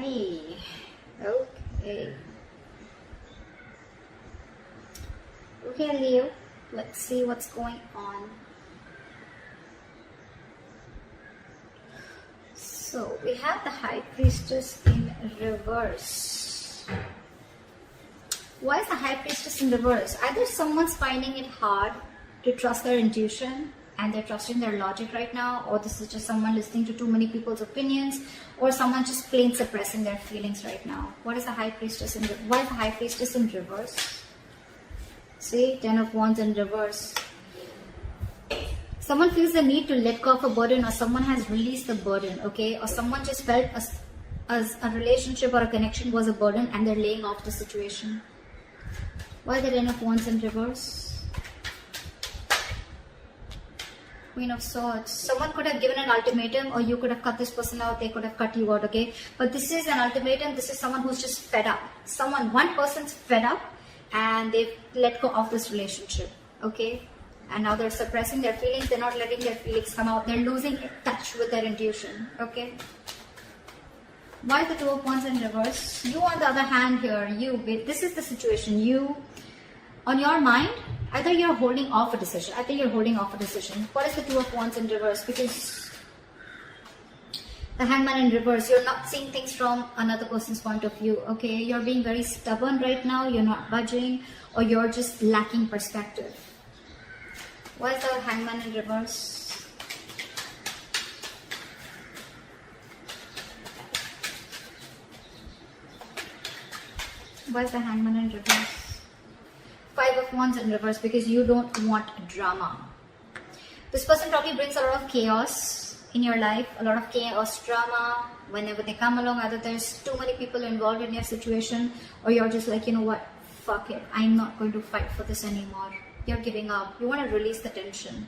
money. Okay. Okay, Leo. Let's see what's going on. So we have the High Priestess in reverse. Why is the High Priestess in reverse? Either someone's finding it hard to trust their intuition and they're trusting their logic right now, or this is just someone listening to too many people's opinions, or someone just plain suppressing their feelings right now. What is the High Priestess in why is the High Priestess in reverse? See, 10 of Wands in reverse. Someone feels the need to let go of a burden, or someone has released the burden, okay? Or someone just felt as a relationship or a connection was a burden and they're laying off the situation. Why the 10 of Wands in reverse? Queen of Swords. Someone could have given an ultimatum, or you could have cut this person out, they could have cut you out, okay? But this is an ultimatum. This is someone who's just fed up. One person's fed up and they've let go of this relationship, okay? And now they're suppressing their feelings. They're not letting their feelings come out. They're losing touch with their intuition, okay? Why the Two of Wands in reverse? You, on the other hand, here, this is the situation. You, on your mind, either you're holding off a decision. I think you're holding off a decision. What is the Two of Wands in reverse? Because the Hangman in reverse, you're not seeing things from another person's point of view, okay? You're being very stubborn right now. You're not budging, or you're just lacking perspective. Why is the Hangman in reverse? Why is the Hangman in reverse? Five of Wands in reverse, because you don't want drama. This person probably brings a lot of chaos in your life, a lot of chaos, drama. Whenever they come along, either there's too many people involved in your situation, or you're just like, you know what, fuck it, I'm not going to fight for this anymore. You're giving up. You want to release the tension.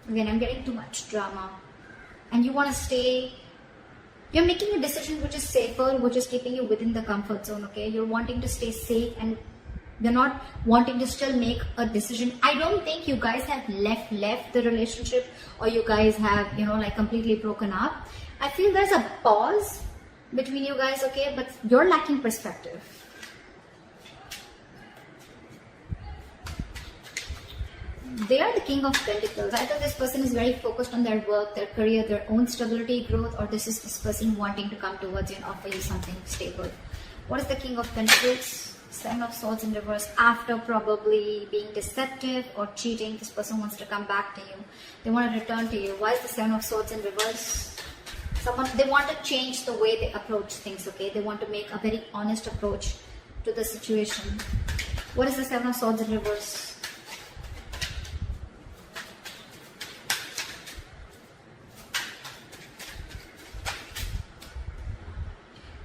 Again, I'm getting too much drama. And you want to stay. You're making a decision which is safer, which is keeping you within the comfort zone, okay? You're wanting to stay safe and you're not wanting to still make a decision. I don't think you guys have left the relationship, or you guys have, like completely broken up. I feel there's a pause between you guys, okay? But you're lacking perspective. They are the King of Pentacles. Either this person is very focused on their work, their career, their own stability, growth, or this is this person wanting to come towards you and offer you something stable. What is the King of Pentacles? Seven of Swords in reverse. After probably being deceptive or cheating, this person wants to come back to you. They want to return to you. Why is the Seven of Swords in reverse? They want to change the way they approach things, okay? They want to make a very honest approach to the situation. What is the Seven of Swords in reverse?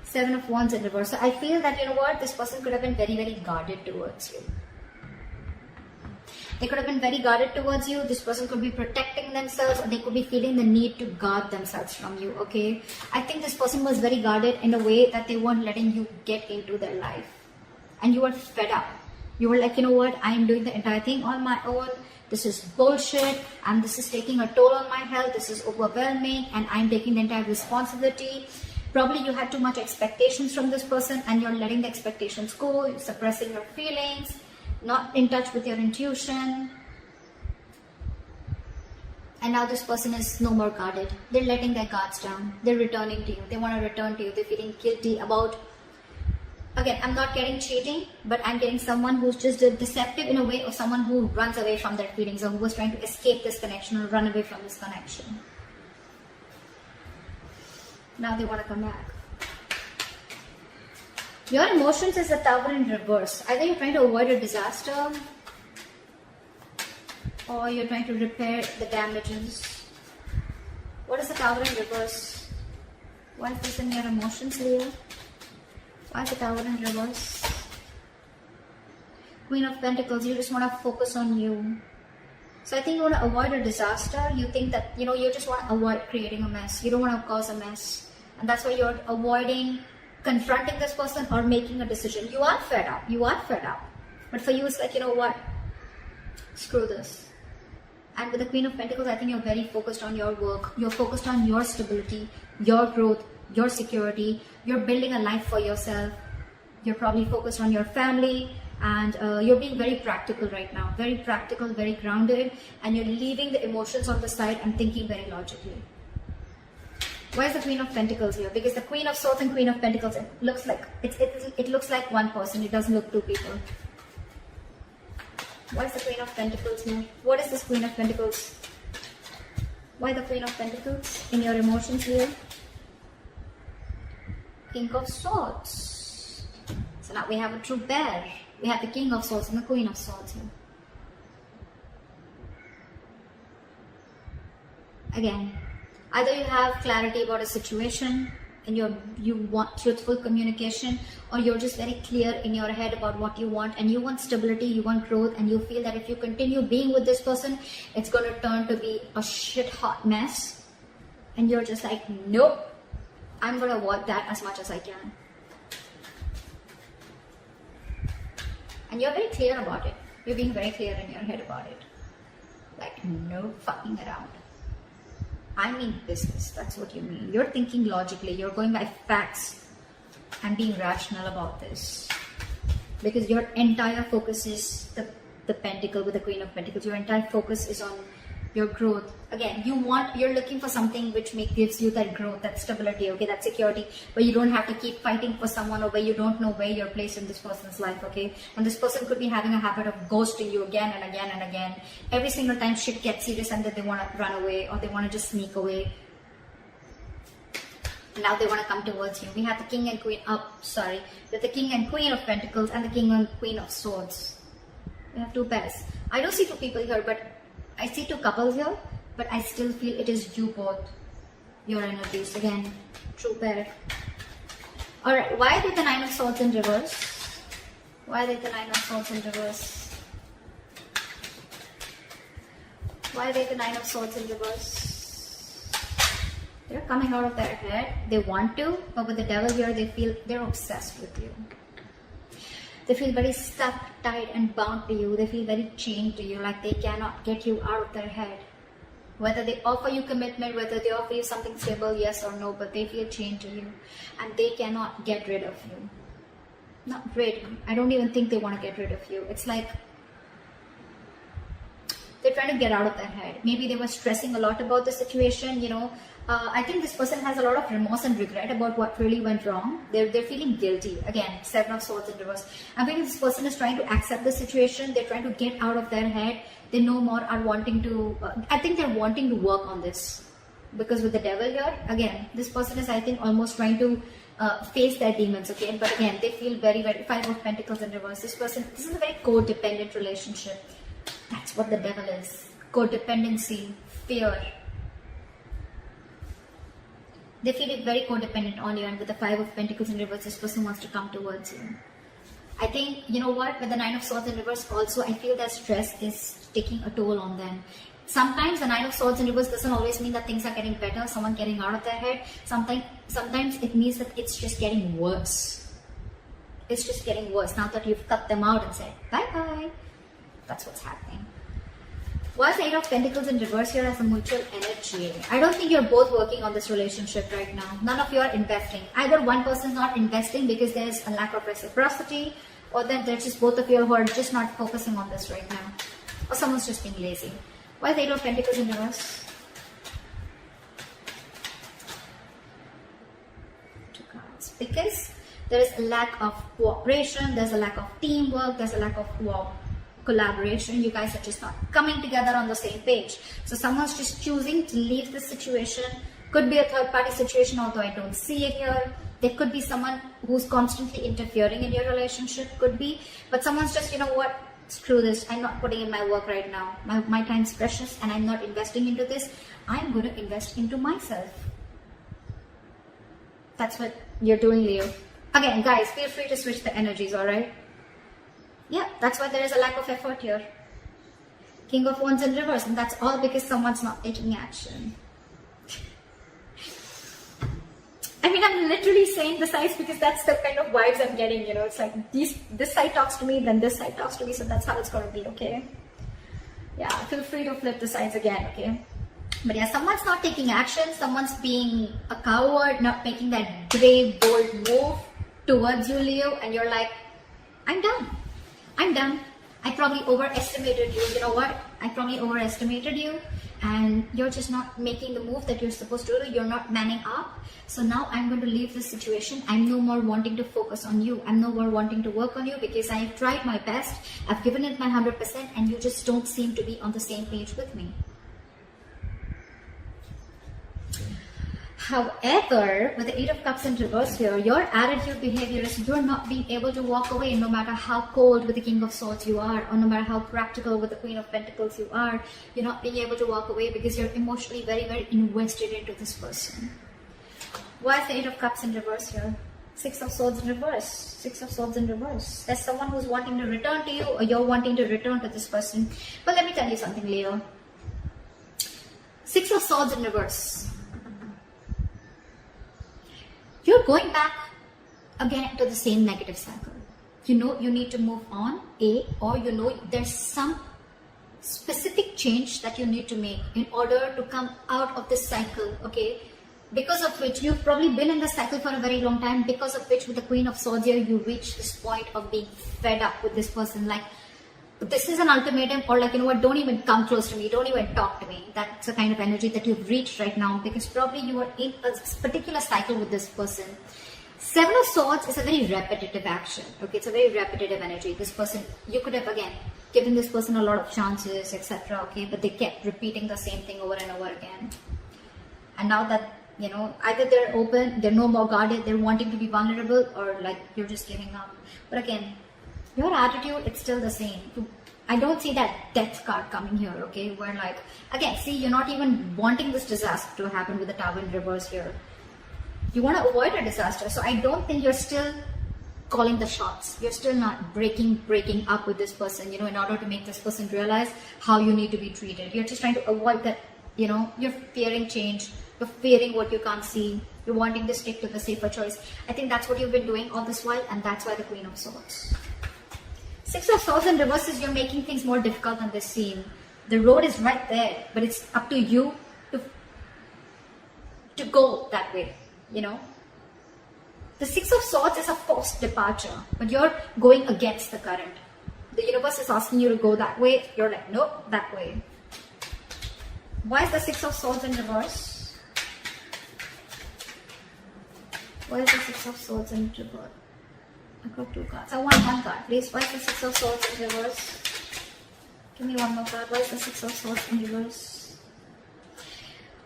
Seven of Wands in reverse. So I feel that, this person could have been very, very guarded towards you. They could have been very guarded towards you. This person could be protecting themselves, or they could be feeling the need to guard themselves from you, okay? I think this person was very guarded in a way that they weren't letting you get into their life. And you were fed up. You were like, you know what? I'm doing the entire thing on my own. This is bullshit, and this is taking a toll on my health. This is overwhelming, and I'm taking the entire responsibility. Probably you had too much expectations from this person, and you're letting the expectations go, you're suppressing your feelings, not in touch with your intuition. And now this person is no more guarded. They're letting their guards down. They're returning to you. They want to return to you. They're feeling guilty about, again, I'm not getting cheating, but I'm getting someone who's just deceptive in a way, or someone who runs away from their feelings, or who was trying to escape this connection or run away from this connection. Now they want to come back. Your emotions is the Tower in reverse. Either you're trying to avoid a disaster, or you're trying to repair the damages. What is the Tower in reverse? Why is this in your emotions, Leo? Why is the Tower in reverse? Queen of Pentacles, you just want to focus on you. So I think you want to avoid a disaster. You think that, you just want to avoid creating a mess. You don't want to cause a mess. And that's why you're avoiding confronting this person or making a decision. You are fed up. You are fed up. But for you, it's like, you know what? Screw this. And with the Queen of Pentacles, I think you're very focused on your work. You're focused on your stability, your growth, your security. You're building a life for yourself. You're probably focused on your family, and you're being very practical right now. Very practical, very grounded, and you're leaving the emotions on the side and thinking very logically. Why is the Queen of Pentacles here? Because the Queen of Swords and Queen of Pentacles, it looks like it looks like one person. It doesn't look two people. Why is the Queen of Pentacles here? What is this Queen of Pentacles? Why the Queen of Pentacles in your emotions here? King of Swords. So now we have a true pair. We have the King of Swords and the Queen of Swords here. Again, either you have clarity about a situation and you want truthful communication, or you're just very clear in your head about what you want, and you want stability, you want growth, and you feel that if you continue being with this person, it's going to turn to be a shit hot mess. And you're just like, nope, I'm going to avoid that as much as I can. And you're very clear about it. You're being very clear in your head about it. Like, no fucking around. I mean business. That's what you mean. You're thinking logically. You're going by facts and being rational about this. Because your entire focus is the pentacle with the Queen of Pentacles. Your entire focus is on your growth. Again, you're looking for something which gives you that growth, that stability, okay, that security, where you don't have to keep fighting for someone, or where you don't know where you're placed in this person's life, okay? And this person could be having a habit of ghosting you again and again and again. Every single time shit gets serious and then they want to run away, or they want to just sneak away. Now they want to come towards you. We have the King and Queen, with the King and Queen of Pentacles and the King and Queen of Swords. We have two pairs. I don't see two people here, but I see two couples here, but I still feel it is you both. Your energies. Again, true pair. Alright, why did the Nine of Swords in reverse? Why did the Nine of Swords in reverse? Why did the Nine of Swords in reverse? They're coming out of their head. They want to, but with the Devil here, they feel they're obsessed with you. They feel very stuck, tied and bound to you. They feel very chained to you, like they cannot get you out of their head. Whether they offer you commitment, whether they offer you something stable, yes or no, but they feel chained to you. And they cannot get rid of you. Not rid. I don't even think they want to get rid of you. It's like they're trying to get out of their head. Maybe they were stressing a lot about the situation, you know. I think this person has a lot of remorse and regret about what really went wrong. They're feeling guilty. Again, Seven of Swords in reverse. I think this person is trying to accept the situation. They're trying to get out of their head. They no more are wanting to, I think they're wanting to work on this. Because with the Devil here, again, this person is, I think, almost trying to face their demons, okay? But again, they feel very, very, Five of Pentacles in reverse. This is a very codependent relationship. That's what the Devil is. Codependency, fear. They feel it very codependent on you, and with the Five of Pentacles in reverse, this person wants to come towards you. I think, you know what, with the Nine of Swords in reverse also, I feel that stress is taking a toll on them. Sometimes the Nine of Swords in reverse doesn't always mean that things are getting better, someone getting out of their head. Sometimes it means that it's just getting worse. It's just getting worse now that you've cut them out and said, bye-bye. That's what's happening. Why is the Eight of Pentacles in reverse here as a mutual energy? I don't think you're both working on this relationship right now. None of you are investing. Either one person is not investing because there's a lack of reciprocity, or then there's just both of you who are just not focusing on this right now. Or someone's just being lazy. Why is the Eight of Pentacles in reverse? Two cards. Because there is a lack of cooperation, there's a lack of teamwork, there's a lack of collaboration. You guys are just not coming together on the same page. So someone's just choosing to leave the situation. Could be a third party situation, although I don't see it here. There could be someone who's constantly interfering in your relationship, could be. But someone's just, you know what, screw this. I'm not putting in my work right now. My time's precious and I'm not investing into this. I'm going to invest into myself. That's what you're doing, Leo. Again, guys, feel free to switch the energies, alright? Yeah, that's why there is a lack of effort here. King of Wands in reverse, and that's all because someone's not taking action. I mean, I'm literally saying the sides because that's the kind of vibes I'm getting, you know. It's like this side talks to me, then this side talks to me, so that's how it's going to be, okay? Yeah, feel free to flip the sides again, okay? But yeah, someone's not taking action. Someone's being a coward, not making that brave, bold move towards you, Leo. And you're like, I'm done. I'm done. I probably overestimated you. You know what? I probably overestimated you. And you're just not making the move that you're supposed to do. You're not manning up. So now I'm going to leave this situation. I'm no more wanting to focus on you. I'm no more wanting to work on you because I've tried my best. I've given it my 100% and you just don't seem to be on the same page with me. However, with the Eight of Cups in reverse here, your attitude, behavior is you're not being able to walk away no matter how cold with the King of Swords you are, or no matter how practical with the Queen of Pentacles you are. You're not being able to walk away because you're emotionally very, very invested into this person. Why is the Eight of Cups in reverse here? Six of Swords in reverse. Six of Swords in reverse. There's someone who's wanting to return to you, or you're wanting to return to this person. But let me tell you something, Leo. Six of Swords in reverse. You're going back again to the same negative cycle. You know you need to move on, or you know there's some specific change that you need to make in order to come out of this cycle, okay? Because of which you've probably been in this cycle for a very long time, because of which with the Queen of Swords here, you reach this point of being fed up with this person. Like, this is an ultimatum, or like, you know what, don't even come close to me, don't even talk to me. That's the kind of energy that you've reached right now, because probably you are in a particular cycle with this person. Seven of Swords is a very repetitive action, okay? It's a very repetitive energy. This person, you could have again given this person a lot of chances, etc., okay? But they kept repeating the same thing over and over again. And now that, you know, either they're open, they're no more guarded, they're wanting to be vulnerable, or like you're just giving up. But again, your attitude, it's still the same. I don't see that death card coming here, okay? Where like, again, see, you're not even wanting this disaster to happen with the Tower in reverse here. You want to avoid a disaster. So I don't think you're still calling the shots. You're still not breaking up with this person, you know, in order to make this person realize how you need to be treated. You're just trying to avoid that, you know, you're fearing change. You're fearing what you can't see. You're wanting to stick to the safer choice. I think that's what you've been doing all this while, and that's why the Queen of Swords. Six of Swords in reverse is you're making things more difficult on this scene. The road is right there, but it's up to you to go that way, you know. The Six of Swords is a forced departure, but you're going against the current. The universe is asking you to go that way. You're like, nope, that way. Why is the Six of Swords in reverse? Why is the Six of Swords in reverse? I got two cards. I want one card, please. Why is the Six of Swords in reverse? Give me one more card. Why is the Six of Swords in reverse?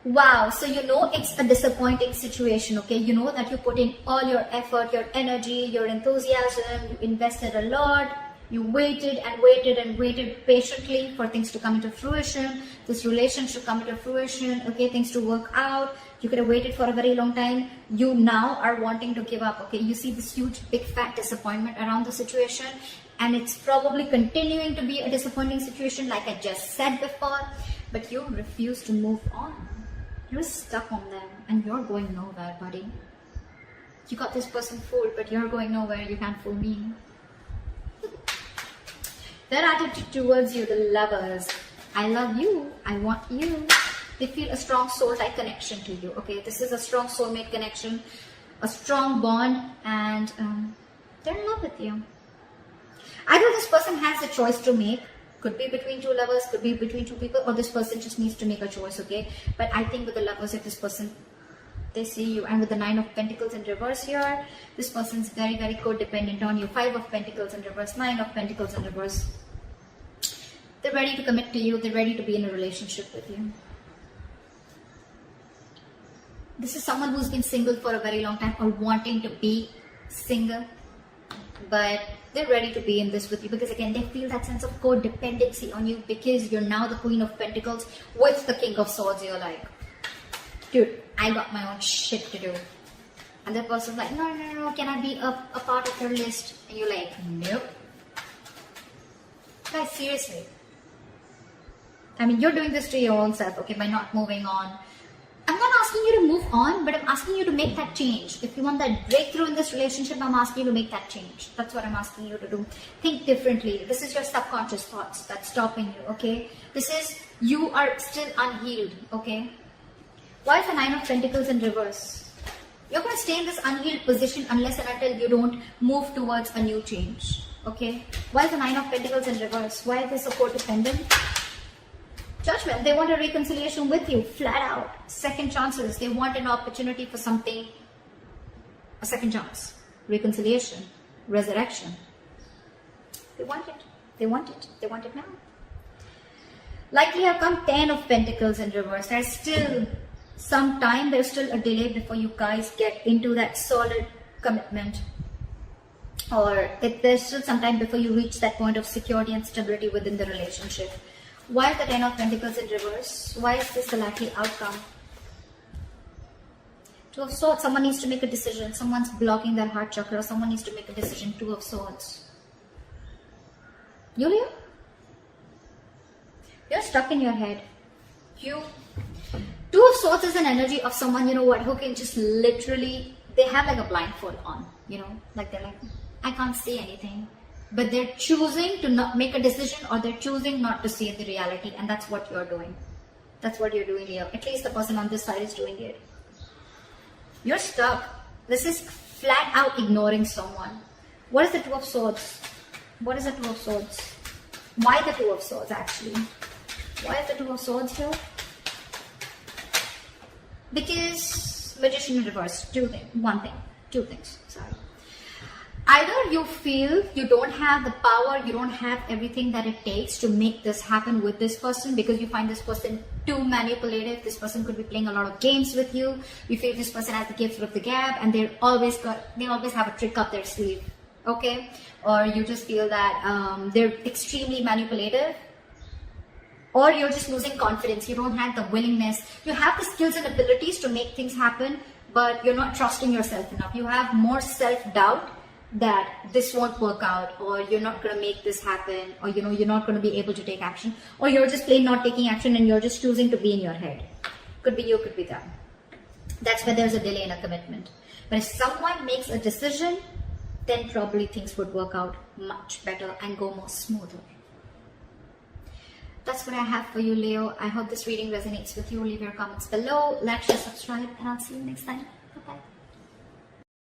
Wow, so you know it's a disappointing situation, okay? You know that you put in all your effort, your energy, your enthusiasm, you invested a lot, you waited and waited and waited patiently for things to come into fruition, this relationship come into fruition, okay, things to work out. You could have waited for a very long time. You now are wanting to give up, okay? You see this huge, big, fat disappointment around the situation, and it's probably continuing to be a disappointing situation like I just said before, but you refuse to move on. You're stuck on them, and you're going nowhere, buddy. You got this person fooled, but you're going nowhere. You can't fool me. Their attitude towards you, the lovers. I love you. I want you. They feel a strong soul-like connection to you, okay? This is a strong soulmate connection, a strong bond, and they're in love with you. Either this person has a choice to make. Could be between two lovers, could be between two people, or this person just needs to make a choice, okay? But I think with the lovers, if this person, they see you, and with the Nine of Pentacles in reverse here, this person's very, very codependent on you. Five of Pentacles in reverse, Nine of Pentacles in reverse. They're ready to commit to you. They're ready to be in a relationship with you. This is someone who's been single for a very long time, or wanting to be single, but they're ready to be in this with you, because again, they feel that sense of codependency on you, because you're now the Queen of Pentacles with the King of Swords. You're like, dude, I got my own shit to do. And the person's like, no, can I be a part of your list? And you're like, nope. Guys, seriously. I mean, you're doing this to your own self, okay, by not moving on. I'm not asking you to move on, but I'm asking you to make that change. If you want that breakthrough in this relationship, I'm asking you to make that change. That's what I'm asking you to do. Think differently. This is your subconscious thoughts that's stopping you, okay? This is You are still unhealed, okay? Why is the Nine of Pentacles in reverse? You're going to stay in this unhealed position unless and until you don't move towards a new change, okay? Why is the Nine of Pentacles in reverse? Why are they so codependent? Judgment. They want a reconciliation with you, flat out. Second chances. They want an opportunity for something, a second chance. Reconciliation, resurrection. They want it. They want it. They want it now. Likely have come 10 of Pentacles in reverse. There's still some time. There's still a delay before you guys get into that solid commitment. Or there's still some time before you reach that point of security and stability within the relationship. Why is the 10 of Pentacles in reverse? Why is this the likely outcome? Two of Swords. Someone needs to make a decision. Someone's blocking their heart chakra. Someone needs to make a decision. Two of Swords. Yulia? You're stuck in your head. Two of Swords is an energy of someone, you know what, who can just literally, they have like a blindfold on, you know, like they're like, I can't see anything. But they're choosing to not make a decision, or they're choosing not to see the reality, and that's what you're doing. That's what you're doing here. At least the person on this side is doing it. You're stuck. This is flat out ignoring someone. What is the Two of Swords? What is the Two of Swords? Why the Two of Swords actually? Why is the Two of Swords here? Because Magician in reverse. Two things. Sorry. Either you feel you don't have the power, you don't have everything that it takes to make this happen with this person, because you find this person too manipulative. This person could be playing a lot of games with you. You feel this person has the gift of the gab, and they always have a trick up their sleeve, okay? Or you just feel that they're extremely manipulative, or you're just losing confidence. You don't have the willingness. You have the skills and abilities to make things happen, but you're not trusting yourself enough. You have more self-doubt that this won't work out, or you're not going to make this happen, or you know, you're not going to be able to take action, or you're just plain not taking action and you're just choosing to be in your head. Could be you, could be them. That's where there's a delay in a commitment. But if someone makes a decision, then probably things would work out much better and go more smoother. That's what I have for you, Leo. I hope this reading resonates with you. Leave your comments below, like, share, subscribe, and I'll see you next time.